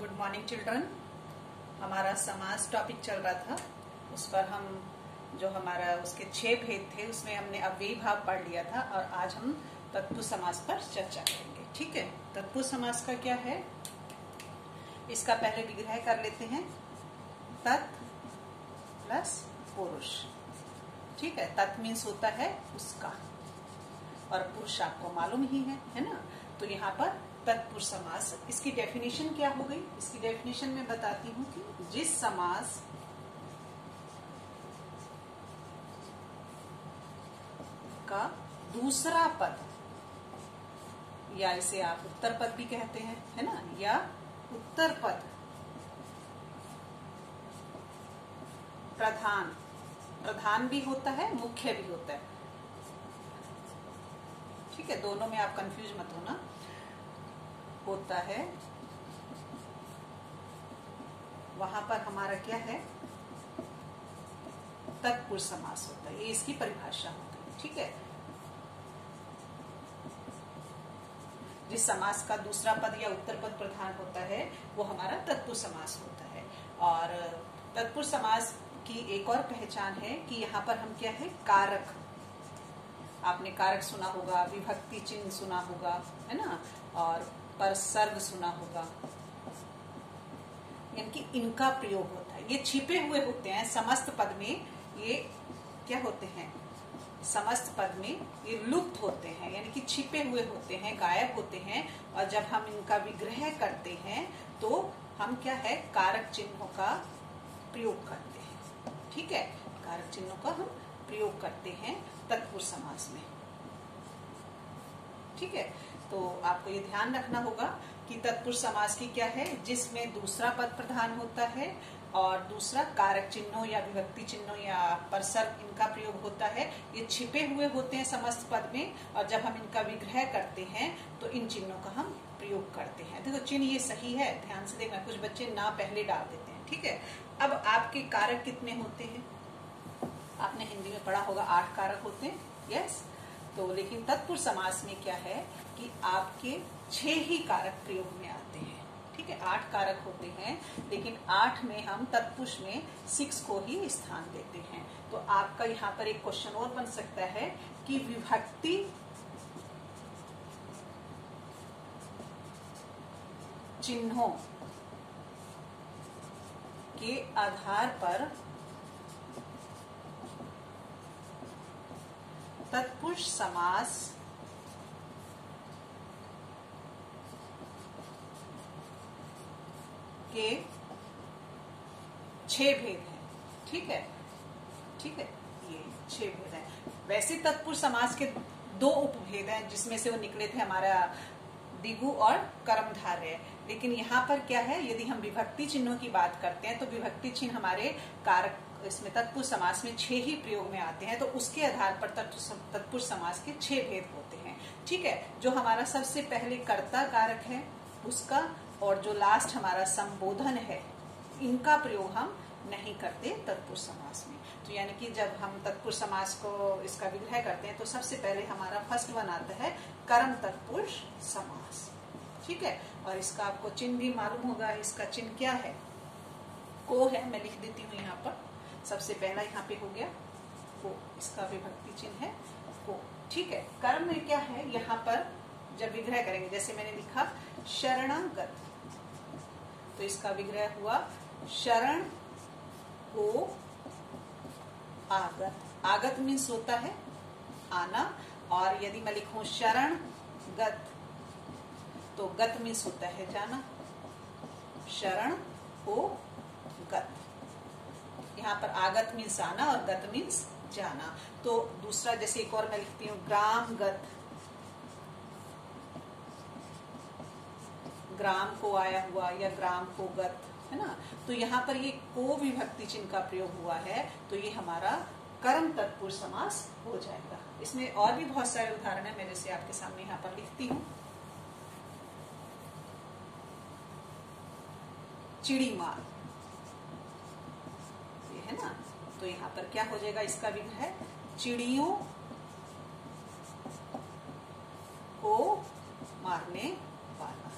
Good morning children. हमारा समास topic चल रहा था, उस पर हम जो हमारा उसके 6 भेद थे उसमें हमने अव्ययी भाव पढ़ लिया था और आज हम तत्पुरुष समास पर चर्चा करेंगे। ठीक है, तत्पुरुष समास का क्या है, इसका पहले विग्रह कर लेते हैं। तत् प्लस पुरुष। ठीक है, तत् मीन्स होता है उसका और पुरुष आपको मालूम ही है ना। तो यहाँ पर तत्पुरुष समास, इसकी डेफिनेशन क्या हो गई, इसकी डेफिनेशन में बताती हूँ कि जिस समास का दूसरा पद, या इसे आप उत्तर पद भी कहते हैं, है ना, या उत्तर पद प्रधान भी होता है, मुख्य भी होता है। ठीक है, दोनों में आप कंफ्यूज मत होना, होता है, वहां पर हमारा क्या है, तत्पुरुष समास होता है। ये इसकी परिभाषा होती है। ठीक है, जिस समास का दूसरा पद या उत्तर पद प्रधान होता है वो हमारा तत्पुरुष समास होता है। और तत्पुरुष समास की एक और पहचान है कि यहाँ पर हम क्या है, कारक, आपने कारक सुना होगा, विभक्ति चिन्ह सुना होगा, है ना, और परसर्ग सुना होगा, यानी कि इनका प्रयोग होता है। ये छिपे हुए होते हैं समस्त पद में, ये क्या होते हैं, समस्त पद में ये लुप्त होते हैं, यानी कि छिपे हुए होते हैं, गायब होते हैं। और जब हम इनका विग्रह करते हैं तो हम क्या है, कारक चिन्हों का प्रयोग करते हैं। ठीक है, कारक चिन्हों का हम प्रयोग करते हैं तत्पुरुष समास में। ठीक है, तो आपको ये ध्यान रखना होगा कि तत्पुरुष समास की क्या है, जिसमें दूसरा पद प्रधान होता है और दूसरा कारक चिन्हों या विभक्ति चिन्हों या परसर्ग इनका प्रयोग होता है। ये छिपे हुए होते हैं समस्त पद में और जब हम इनका विग्रह करते हैं तो इन चिन्हों का हम प्रयोग करते हैं। देखो चिन्ह ये सही है, ध्यान से देखना, कुछ बच्चे ना पहले डाल देते हैं। ठीक है, अब आपके कारक कितने होते हैं, आपने हिंदी में पढ़ा होगा 8 कारक होते हैं। यस, तो लेकिन तत्पुरुष समास में क्या है कि आपके 6 ही कारक प्रयोग में आते हैं। ठीक है, 8 कारक होते हैं, लेकिन 8 में हम तत्पुरुष में 6 को ही स्थान देते हैं। तो आपका यहाँ पर एक क्वेश्चन और बन सकता है कि विभक्ति चिन्हों के आधार पर तत्पुरुष समास के 6 भेद हैं। ठीक है, ठीक है, ये 6 भेद हैं। वैसे तत्पुरुष समास के 2 उपभेद हैं, जिसमें से वो निकले थे हमारा दिगु और कर्मधारय। लेकिन यहाँ पर क्या है, यदि हम विभक्ति चिन्हों की बात करते हैं तो विभक्ति चिन्ह हमारे कारक इसमें तत्पुरुष समास में 6 ही प्रयोग में आते हैं। तो उसके आधार पर तत्पुरुष समास के 6 भेद होते हैं। ठीक है, जो हमारा सबसे पहले कर्ता कारक है उसका और जो लास्ट हमारा संबोधन है, इनका प्रयोग हम नहीं करते तत्पुरुष समास में। तो यानी कि जब हम तत्पुरुष समास को इसका विग्रह करते हैं तो सबसे पहले हमारा फर्स्ट वन आता है कर्म तत्पुरुष समास। ठीक है, और इसका आपको चिन्ह भी मालूम होगा, इसका चिन्ह क्या है, को है, मैं लिख देती हूँ यहाँ पर। सबसे पहला यहाँ पे हो गया को, इसका विभक्ति चिन्ह है को। ठीक है, कर्म में क्या है, यहाँ पर जब विग्रह करेंगे, जैसे मैंने लिखा शरणागत, तो इसका विग्रह हुआ शरण को आगत। आगत मीन्स होता है आना, और यदि मैं लिखूं शरण गत तो गत मीन्स होता है जाना, शरण को गत। यहाँ पर आगत मीन्स आना और गत मीन्स जाना। तो दूसरा जैसे एक और मैं लिखती हूँ ग्रामगत, ग्राम को आया हुआ या ग्राम को गत, है ना। तो यहाँ पर ये को विभक्ति चिन्ह का प्रयोग हुआ है, तो ये हमारा कर्म तत्पुरुष समास हो जाएगा। इसमें और भी बहुत सारे उदाहरण है, मैं जैसे आपके सामने यहाँ पर लिखती हूँ। चिड़ीमार, ये है ना, तो यहाँ पर क्या हो जाएगा, इसका विग्रह चिड़ियों को मारने वाला,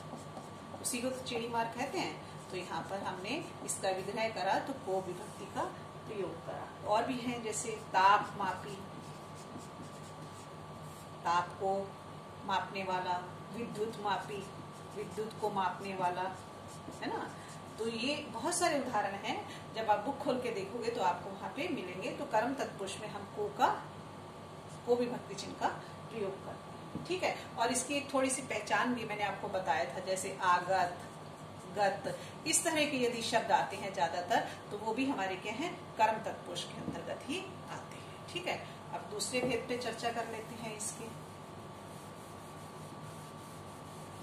उसी को चिड़ी मार कहते हैं। तो यहाँ पर हमने इसका विग्रह करा तो को विभक्ति का प्रयोग करा। और भी हैं जैसे ताप मापी, ताप को मापने वाला, विद्युत मापी, विद्युत को मापने वाला, है ना। तो ये बहुत सारे उदाहरण हैं, जब आप बुक खोल के देखोगे तो आपको वहां पे मिलेंगे। तो कर्म तत्पुरुष में हम को विभक्ति चिन्ह का प्रयोग करते हैं, ठीक है। और इसकी एक थोड़ी सी पहचान भी मैंने आपको बताया था, जैसे आगत, गत, इस तरह के यदि शब्द आते हैं ज्यादातर तो वो भी हमारे क्या हैं, कर्म तत्पुरुष के अंतर्गत ही आते हैं, ठीक है। अब दूसरे भेद पे चर्चा कर लेते हैं इसके।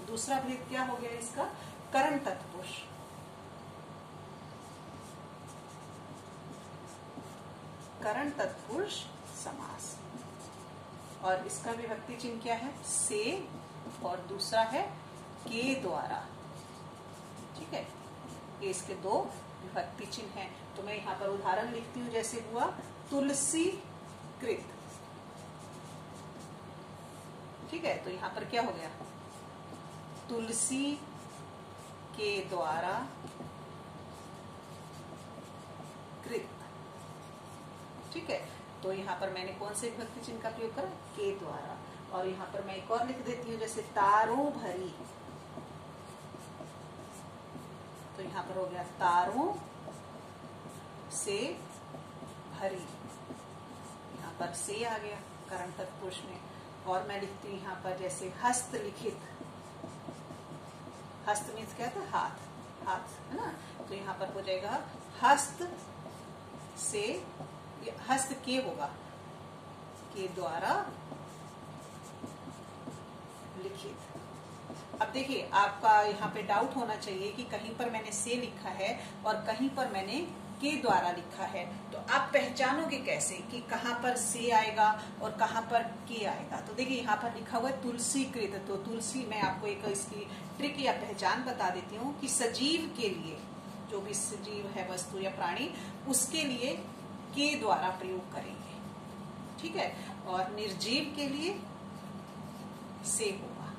दूसरा भेद क्या हो गया इसका, कर्म तत्पुरुष। करण तत्पुरुष समास, और इसका विभक्ति चिन्ह क्या है, से, और दूसरा है के द्वारा, ठीक है। ये इसके दो विभक्ति चिन्ह हैं। तो मैं यहाँ पर उदाहरण लिखती हूँ, जैसे हुआ तुलसी कृत, ठीक है। तो यहाँ पर क्या हो गया, तुलसी के द्वारा कृत, ठीक है। तो यहाँ पर मैंने कौन से विभक्ति चिन्ह का प्रयोग करा, के द्वारा। और यहाँ पर मैं एक और लिख देती हूँ, जैसे तारों भरी, तो यहाँ पर हो गया तारों से भरी, यहाँ पर से आ गया करण तत्पुरुष में। और मैं लिखती हूँ यहाँ पर जैसे हस्तलिखित, हस्त मीन्स क्या था, हाथ, हाथ, है ना। तो यहाँ पर हो जाएगा हस्त से, हस्त के होगा, के द्वारा लिखित। अब देखिए, आपका यहाँ पे डाउट होना चाहिए कि कहीं पर मैंने से लिखा है और कहीं पर मैंने के द्वारा लिखा है, तो आप पहचानोगे कैसे कि कहाँ पर से आएगा और कहाँ पर के आएगा। तो देखिए यहाँ पर लिखा हुआ है तुलसी कृत, तो तुलसी, मैं आपको एक इसकी ट्रिक या पहचान बता देती हूँ कि सजीव के लिए, जो भी सजीव है वस्तु या प्राणी, उसके लिए के द्वारा प्रयोग करेंगे, ठीक है। और निर्जीव के लिए से होगा।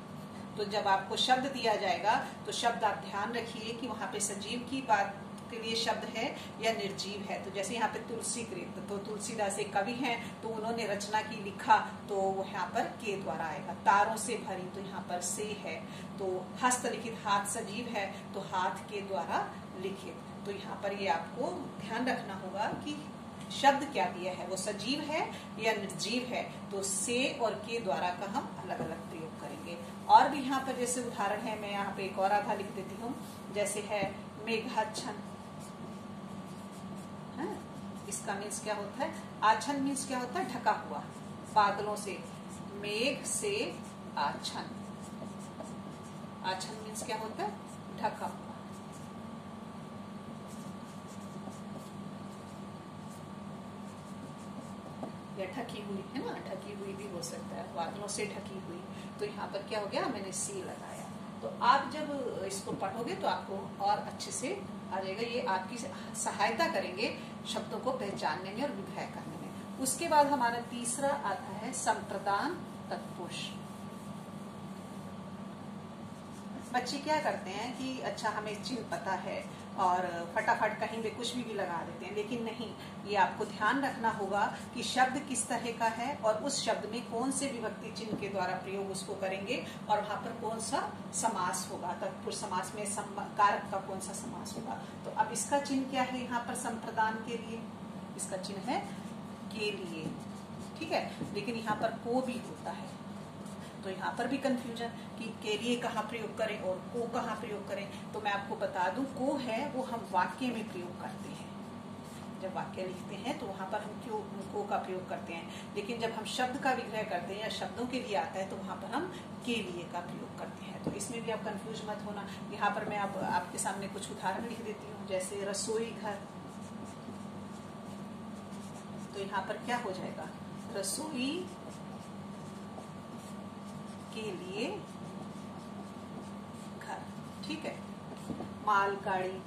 तो जब आपको शब्द दिया जाएगा तो शब्द आप ध्यान रखिए कि वहां पे सजीव की बात के लिए शब्द है या निर्जीव है। तो जैसे यहाँ पे तुलसी कृत, तो तुलसीदास एक कवि हैं, तो उन्होंने रचना की, लिखा, तो यहाँ पर के द्वारा आएगा। तारों से भरी, तो यहाँ पर से है। तो हस्तलिखित, हाथ सजीव है, तो हाथ के द्वारा लिखित। तो यहाँ पर ये आपको ध्यान रखना होगा कि शब्द क्या दिया है, वो सजीव है या निर्जीव है। तो से और के द्वारा का हम अलग अलग प्रयोग करेंगे। और भी यहाँ पर जैसे उदाहरण है, मैं यहाँ पे एक और आधा लिख देती हूँ, जैसे है मेघाच्छन्न, इसका मीन्स क्या होता है, आच्छन्न मीन्स क्या होता है, ढका हुआ बादलों से, मेघ से आच्छन्न, आच्छन्न मीन्स क्या होता है, ढका हुआ। या ढकी हुई, है ना, ढकी हुई भी हो सकता है, बादलों से ढकी हुई। तो यहाँ पर क्या हो गया, मैंने सी लगाया। तो आप जब इसको पढ़ोगे तो आपको और अच्छे से आ जाएगा। ये आपकी सहायता करेंगे शब्दों को पहचानने में और विग्रह करने में। उसके बाद हमारा तीसरा आता है संप्रदान तत्पुरुष। बच्चे क्या करते हैं कि अच्छा हमें चिन्ह पता है और फटाफट कहीं भी कुछ भी लगा देते हैं, लेकिन नहीं, ये आपको ध्यान रखना होगा कि शब्द किस तरह का है और उस शब्द में कौन से विभक्ति चिन्ह के द्वारा प्रयोग उसको करेंगे और वहां पर कौन सा समास होगा, तत्पुरुष समास में कारक का कौन सा समास होगा। तो अब इसका चिन्ह क्या है यहाँ पर संप्रदान के लिए, इसका चिन्ह है के लिए, ठीक है। लेकिन यहाँ पर को भी होता है, तो यहाँ पर भी कंफ्यूजन कि के लिए कहाँ प्रयोग करें और को कहाँ प्रयोग करें। तो मैं आपको बता दूं, को है वो हम वाक्य में प्रयोग करते हैं। जब वाक्य लिखते हैं तो वहां पर हम क्यों को का प्रयोग करते हैं, लेकिन जब हम शब्द का विग्रह करते हैं या शब्दों के लिए आता है तो वहां पर हम के लिए का प्रयोग करते हैं। तो इसमें भी आप कंफ्यूज मत होना। यहाँ पर मैं आपके सामने कुछ उदाहरण लिख देती हूँ, जैसे रसोई घर, तो यहाँ पर क्या हो जाएगा, रसोई के लिए घर, ठीक है। मालगाड़ी,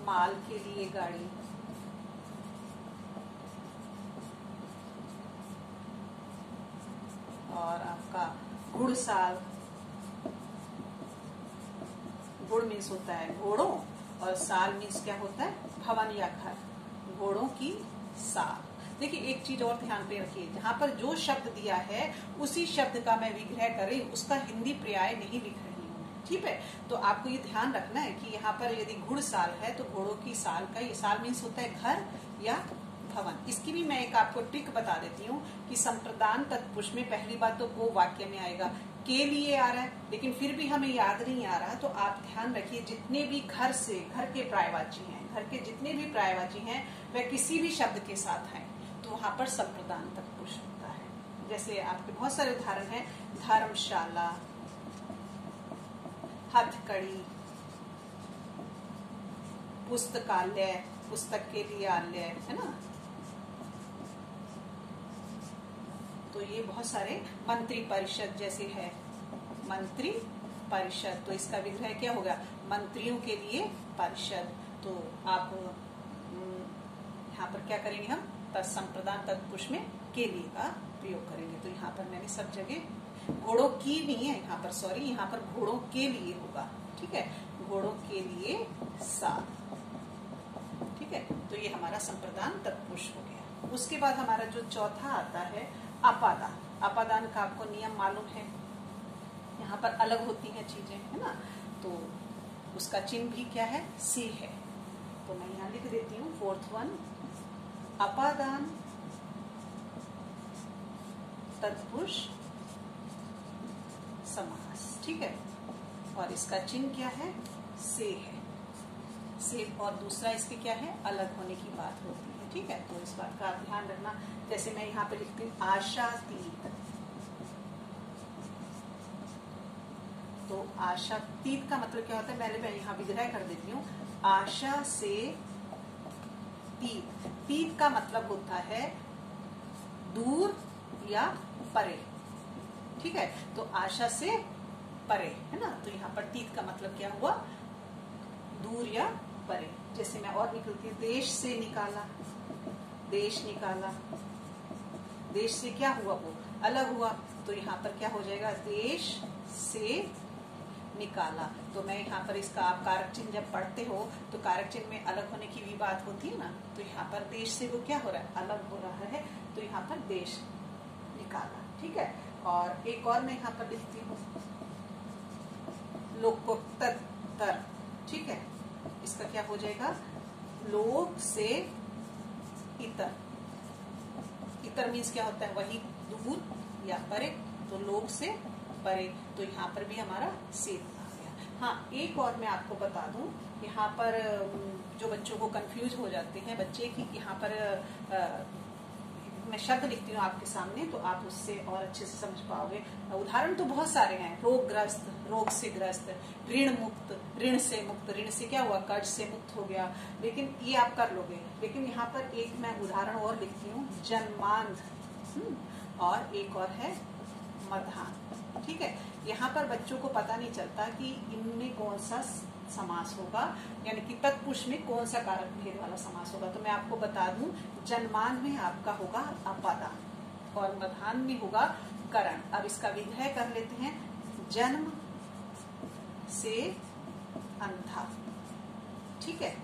माल के लिए गाड़ी, और आपका घुड़साल, गुड़ मीन्स होता है घोड़ों, और साल मीन्स क्या होता है, भवन या घर, घोड़ों की साल। देखिए एक चीज और ध्यान पे रखिए, जहां पर जो शब्द दिया है उसी शब्द का मैं विग्रह कर रही हूँ, उसका हिंदी पर्याय नहीं लिख रही हूँ, ठीक है। तो आपको ये ध्यान रखना है कि यहाँ पर यदि घुड़साल है तो घोड़ों की साल का, ये साल मीन्स होता है घर या भवन। इसकी भी मैं एक आपको ट्रिक बता देती हूँ कि संप्रदान तत्पुरुष में पहली बात तो वो वाक्य में आएगा, के लिए आ रहा है, लेकिन फिर भी हमें याद नहीं आ रहा, तो आप ध्यान रखिए जितने भी घर से, घर के पर्यायवाची हैं, घर के जितने भी पर्यायवाची हैं वह किसी भी शब्द के साथ हैं, तो वहां पर संप्रदान तत्पुरुष होता है। जैसे आपके बहुत सारे उदाहरण हैं, धर्मशाला, हथकड़ी, पुस्तकालय, पुस्तक के लिए आलय, है ना। तो ये बहुत सारे, मंत्री परिषद जैसे है, मंत्री परिषद, तो इसका विग्रह क्या होगा, मंत्रियों के लिए परिषद। तो आप यहाँ पर क्या करेंगे, हम संप्रदान तत्पुरुष में के लिए का प्रयोग करेंगे। तो यहाँ पर मैंने सब जगह घोड़ों की नहीं है, यहाँ पर सॉरी, यहाँ पर घोड़ों के लिए होगा, ठीक है, घोड़ों के लिए साल, ठीक है। तो ये हमारा संप्रदान तत्पुरुष हो गया। उसके बाद हमारा जो चौथा आता है अपादान। अपादान का आपको नियम मालूम है, यहाँ पर अलग होती हैं चीजें, है ना, तो उसका चिन्ह भी क्या है, से है। तो मैं यहाँ लिख देती हूँ 4th वन, अपादान तत्पुरुष समास, ठीक है। और इसका चिन्ह क्या है, से है, से, और दूसरा इसके क्या है, अलग होने की बात होती है, ठीक है। तो इस बात का आप ध्यान रखना। जैसे मैं यहाँ पे लिखती हूँ आशातीत, तो आशातीत का मतलब क्या होता है, पहले मैं यहाँ विग्रह कर देती हूँ, आशा से तीत। तीत का मतलब होता है दूर या परे, ठीक है। तो आशा से परे, है ना, तो यहाँ पर तीत का मतलब क्या हुआ, दूर या परे। जैसे मैं और निकलती हूँ, देश से निकाला, देश निकाला, देश से क्या हुआ, वो अलग हुआ, तो यहाँ पर क्या हो जाएगा, देश से निकाला। तो मैं यहाँ पर इसका, आप कारक चिन्ह जब पढ़ते हो तो कारक चिन्ह में अलग होने की भी बात होती है ना, तो यहाँ पर देश से वो क्या हो रहा है, अलग हो रहा है, तो यहाँ पर देश निकाला, ठीक है। और एक और मैं यहाँ पर लिखती हूँ लोकोत्तर, ठीक है, इसका क्या हो जाएगा, लोक से इतर। इतर मीन्स क्या होता है, वही दूर या परे, तो लोक से परे, तो यहाँ पर भी हमारा से आ गया। हाँ, एक और मैं आपको बता दूं, यहाँ पर जो बच्चों को कंफ्यूज हो जाते हैं बच्चे कि यहाँ पर मैं शब्द लिखती हूँ आपके सामने, तो आप उससे और अच्छे से समझ पाओगे। उदाहरण तो बहुत सारे हैं, रोगग्रस्त, रोग से ग्रस्त, ऋण मुक्त, ऋण से मुक्त, ऋण से क्या हुआ, कर्ज से मुक्त हो गया, लेकिन ये आप कर लोगे। लेकिन यहाँ पर एक मैं उदाहरण और लिखती हूँ, जन्मांध, और एक और है मधान, ठीक है। यहाँ पर बच्चों को पता नहीं चलता कि इनमें कौन सा समास होगा, यानी कि तत्पुरुष में कौन सा कारक भेद वाला समास होगा। तो मैं आपको बता दूं, जन्मान में आपका होगा अपादान और मधान में होगा करण। अब इसका विग्रह कर लेते हैं, जन्म से अंधा, ठीक है।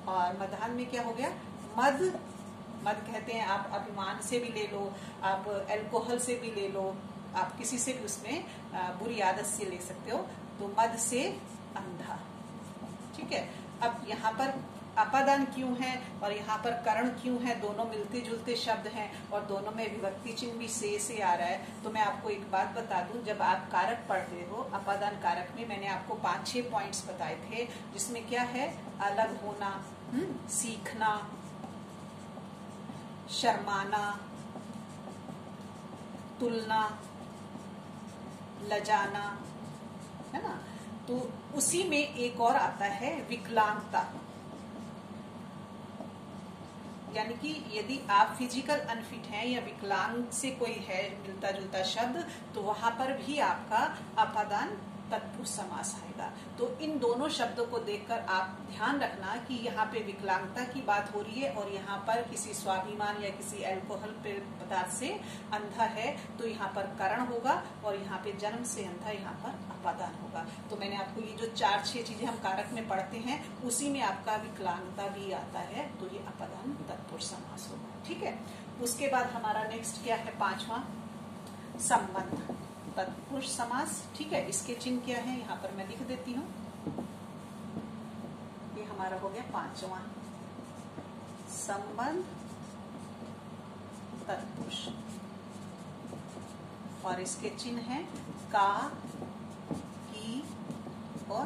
और मधान में क्या हो गया, मद, मद कहते हैं, आप अभिमान से भी ले लो, आप अल्कोहल से भी ले लो, आप किसी से भी उसमें बुरी आदत से ले सकते हो, तो मद से अंधा, ठीक है। अब यहाँ पर अपादान क्यों है और यहाँ पर करण क्यों है, दोनों मिलते जुलते शब्द हैं और दोनों में विभक्ति चिन्ह भी से आ रहा है। तो मैं आपको एक बात बता दूं, जब आप कारक पढ़ रहे हो, अपादान कारक में मैंने आपको 5-6 पॉइंट्स बताए थे, जिसमें क्या है, अलग होना, सीखना, शर्माना, तुलना, लजाना, है ना। तो उसी में एक और आता है विकलांगता, यानी कि यदि आप फिजिकल अनफिट हैं या विकलांग से कोई है मिलता जुलता शब्द, तो वहां पर भी आपका अपादान तत्पुरुष समास आएगा। तो इन दोनों शब्दों को देखकर आप ध्यान रखना कि यहाँ पे विकलांगता की बात हो रही है और यहाँ पर किसी स्वाभिमान या किसी अल्कोहल पदार्थ से अंधा है तो यहाँ पर करण होगा, और यहाँ पे जन्म से अंधा यहाँ पर अपादान होगा। तो मैंने आपको ये जो 4-6 चीजें हम कारक में पढ़ते हैं उसी में आपका विकलांगता भी आता है, तो ये अपादान तत्पुरुष समास होगा। ठीक है, उसके बाद हमारा नेक्स्ट क्या है, 5वां संबंध तत्पुरुष समास। ठीक है, इसके चिन्ह क्या है यहाँ पर मैं लिख देती हूँ। ये हमारा हो गया 5वां संबंध तत्पुरुष, और इसके चिन्ह हैं का, की और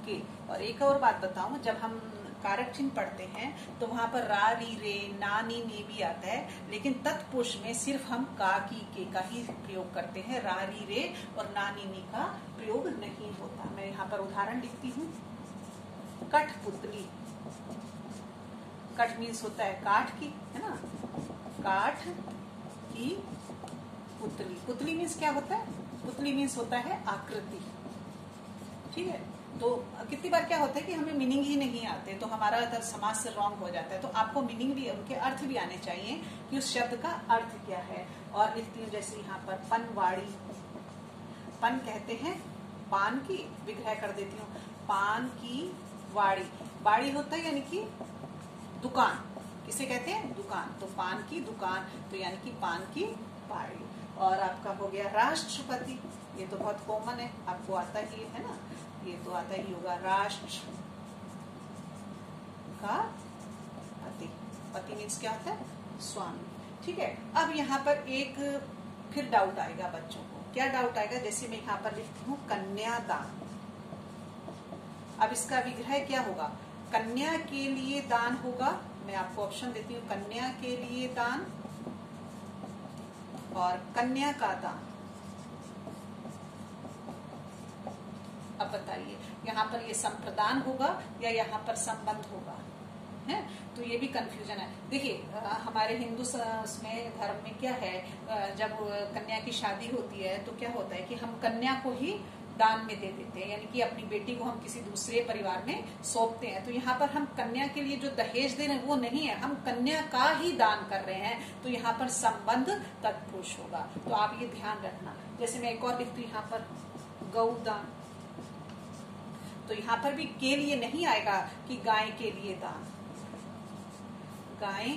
के। और एक और बात बताऊं, जब हम कारक चिन्ह पढ़ते हैं तो वहां पर रा, री, रे, ना, नी, नी भी आता है, लेकिन तत्पुरुष में सिर्फ हम का, की, के का ही प्रयोग करते हैं, रा, री, रे और ना, नी, नी का प्रयोग नहीं होता। मैं यहाँ पर उदाहरण लिखती हूँ। कठपुतली, कठ मीन्स होता है काठ की, है ना, काठ की पुतली। पुतली मीन्स क्या होता है, पुतली मीन्स होता है आकृति। ठीक है, तो कितनी बार क्या होता है कि हमें मीनिंग ही नहीं आते तो हमारा समाज से रॉन्ग हो जाता है। तो आपको मीनिंग भी, उनके अर्थ भी आने चाहिए कि उस शब्द का अर्थ क्या है। और लिखती हूँ जैसे यहाँ पर पनवाड़ी, पन कहते हैं पान की, विग्रह कर देती हूँ, पान की वाड़ी। बाड़ी होता है यानी कि दुकान, किसे कहते हैं, दुकान। तो पान की दुकान, तो यानी कि पान की बाड़ी। और आपका हो गया राष्ट्रपति, ये तो बहुत कॉमन है, आपको आता ही है ना, ये तो आता ही होगा। राष्ट्र का पति, पति मीन्स क्या होता है, स्वामी। ठीक है, अब यहाँ पर एक फिर डाउट आएगा बच्चों को। क्या डाउट आएगा, जैसे मैं यहाँ पर लिखती हूँ कन्यादान। अब इसका विग्रह क्या होगा, कन्या के लिए दान होगा। मैं आपको ऑप्शन देती हूँ, कन्या के लिए दान और कन्या का दान। अब बताइए यहाँ पर ये संप्रदान होगा या यहाँ पर संबंध होगा, है? तो ये भी कंफ्यूजन है। देखिए हमारे हिंदू में धर्म में क्या है, जब कन्या की शादी होती है तो क्या होता है कि हम कन्या को ही दान में दे देते हैं, यानी कि अपनी बेटी को हम किसी दूसरे परिवार में सौंपते हैं। तो यहाँ पर हम कन्या के लिए जो दहेज दे रहे हैं वो नहीं है, हम कन्या का ही दान कर रहे हैं। तो यहाँ पर संबंध तत्पुरुष होगा, तो आप ये ध्यान रखना। जैसे मैं एक और लिखती हूँ यहाँ पर गौदान, तो यहाँ पर भी के लिए नहीं आएगा कि गाय के लिए दान, गाय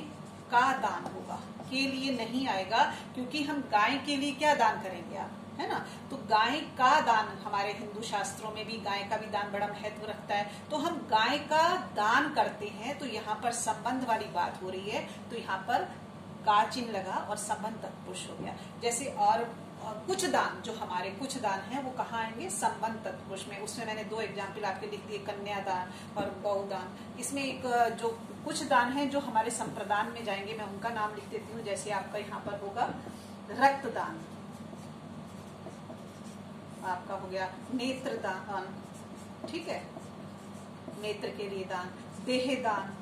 का दान होगा, के लिए नहीं आएगा, क्योंकि हम गाय के लिए क्या दान करेंगे आप, है ना। तो गाय का दान, हमारे हिंदू शास्त्रों में भी गाय का भी दान बड़ा महत्व रखता है, तो हम गाय का दान करते हैं। तो यहाँ पर संबंध वाली बात हो रही है, तो यहाँ पर का चिन्ह लगा और संबंध तत्पुरुष हो गया। जैसे और कुछ दान, जो हमारे कुछ दान है वो कहाँ आएंगे, संबंध तत्पुरुष में। उसमें मैंने 2 एग्जाम्पल आपके लिख दिए, कन्यादान और गौदान। इसमें एक जो कुछ दान है जो हमारे संप्रदान में जाएंगे, मैं उनका नाम लिख देती हूँ। जैसे आपका यहाँ पर होगा रक्तदान, आपका हो गया नेत्र दान, ठीक है, नेत्र के लिए दान, देह दान,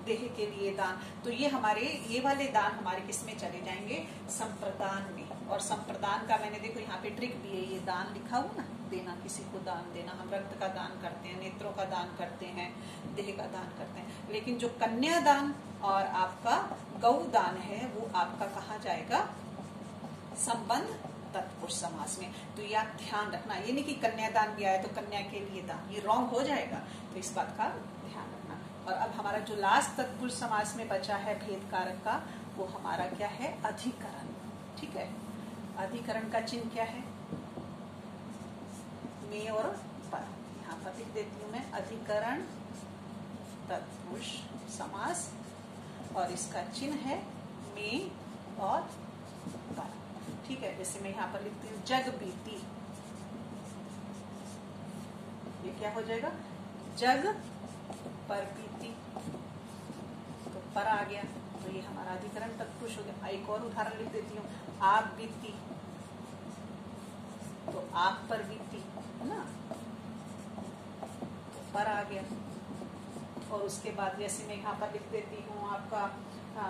देह के लिए दान। तो ये हमारे ये वाले दान हमारे किसमें चले जाएंगे, संप्रदान में। और संप्रदान का मैंने देखो यहाँ पे ट्रिक भी है, ये दान लिखा हुआ ना, देना, किसी को दान देना। हम रक्त का दान करते हैं, नेत्रों का दान करते हैं, देह का दान करते हैं, लेकिन जो कन्यादान और आपका गौदान है वो आपका कहाँ जाएगा, संबंध तत्पुरुष समास में। तो ये आप ध्यान रखना, ये नहीं कि कन्यादान भी आया तो कन्या के लिए दान, ये रॉन्ग हो जाएगा, तो इस बात का ध्यान रखना। और अब हमारा जो लास्ट तत्पुरुष समास में बचा है भेद कारक का, वो हमारा क्या है, अधिकरण। ठीक है, अधिकरण का चिन्ह क्या है, में और पर। यहाँ पर लिख देती हूँ मैं, अधिकरण तत्पुरुष समास, और इसका चिन्ह है में और पर। ठीक है, जैसे मैं यहाँ पर लिखती हूँ जग बीती, ये क्या हो जाएगा, जग पर बीती, तो पर आ गया, तो ये हमारा अधिकरण तत्पुरुष हो गया। एक और उदाहरण लिख देती हूँ, आग बीती, तो आग पर बीती, है ना, तो पर आ गया। और उसके बाद जैसे मैं यहाँ पर लिख देती हूँ आपका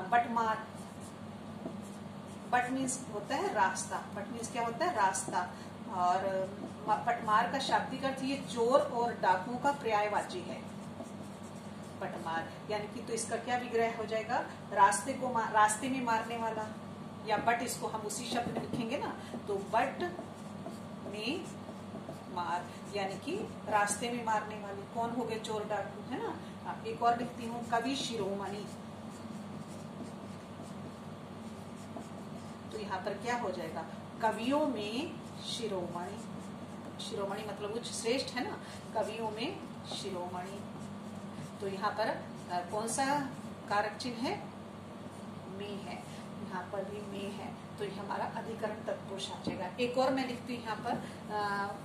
बटमार, बट मीन्स होता है रास्ता, बट मीन्स क्या होता है, रास्ता, और पटमार का शाब्दिक अर्थ ये चोर और डाकुओं का पर्यायवाची है। पटमार यानी कि, तो इसका क्या विग्रह हो जाएगा, रास्ते में मारने वाला, या बट इसको हम उसी शब्द में लिखेंगे ना, तो बट में मार यानी कि रास्ते में मारने वाले कौन हो गए, चोर डाकू, है ना। एक और लिखती हूँ, कवि शिरोमणि, तो यहाँ पर क्या हो जाएगा, कवियों में शिरोमणि, शिरोमणि मतलब उच्च श्रेष्ठ, है ना, कवियों में शिरोमणि। तो यहाँ पर कौन सा कारक चिन्ह है, में है, यहाँ पर भी में है, तो ये हमारा अधिकरण तत्पुरुष आ जाएगा। एक और मैं लिखती हूँ यहाँ पर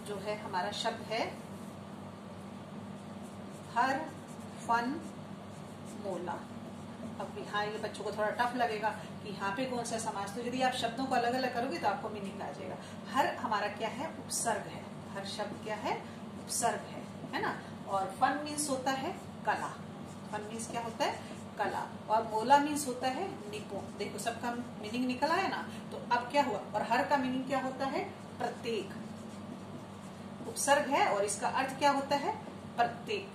जो है हमारा शब्द है हर, फन, मोला। अब यहाँ ये बच्चों को थोड़ा टफ लगेगा कि यहाँ पे कौन सा समास, तो यदि आप शब्दों को अलग अलग करोगे तो आपको मीनिंग आ जाएगा। हर हमारा क्या है, उपसर्ग है, हर शब्द क्या है, उपसर्ग है ना। और फन मीन्स होता है कला, फन मीन्स क्या होता है, कला। और मोला मीन्स होता है निपुण। देखो सबका मीनिंग निकल आया ना। तो अब क्या हुआ, और हर का मीनिंग क्या होता है, प्रत्येक, उपसर्ग है और इसका अर्थ क्या होता है, प्रत्येक।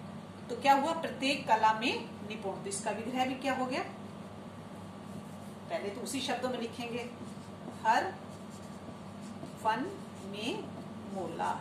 तो क्या हुआ, प्रत्येक कला में निपुण। तो इसका विग्रह भी क्या हो गया, पहले तो उसी शब्दों में लिखेंगे, हर, फन, में, मोला,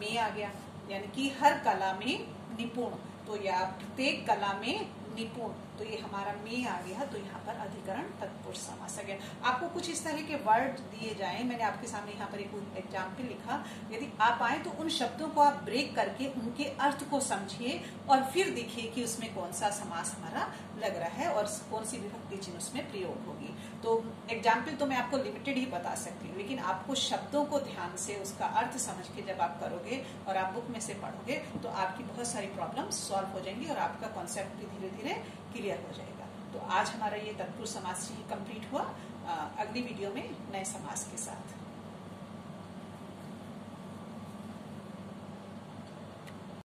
में आ गया, यानी कि हर कला में निपुण, तो या प्रत्येक कला में निपुण, तो ये हमारा में आ गया। तो यहाँ पर अधिकरण तत्पुरुष समास आ गया। आपको कुछ इस तरह के वर्ड दिए जाएं, मैंने आपके सामने यहाँ पर एक एग्जाम्पल लिखा, यदि आप आए तो उन शब्दों को आप ब्रेक करके उनके अर्थ को समझिए और फिर देखिए कि उसमें कौन सा समास हमारा लग रहा है और कौन सी विभक्ति चिन्ह उसमें प्रयोग होगी। तो एग्जाम्पल तो मैं आपको लिमिटेड ही बता सकती हूँ, लेकिन आपको शब्दों को ध्यान से उसका अर्थ समझ के जब आप करोगे और आप बुक में से पढ़ोगे तो आपकी बहुत सारी प्रॉब्लम्स सॉल्व हो जाएंगी और आपका कॉन्सेप्ट भी धीरे धीरे क्लियर हो जाएगा। तो आज हमारा ये तत्पुरुष समास ही कंप्लीट हुआ। अगली वीडियो में नए समास के साथ।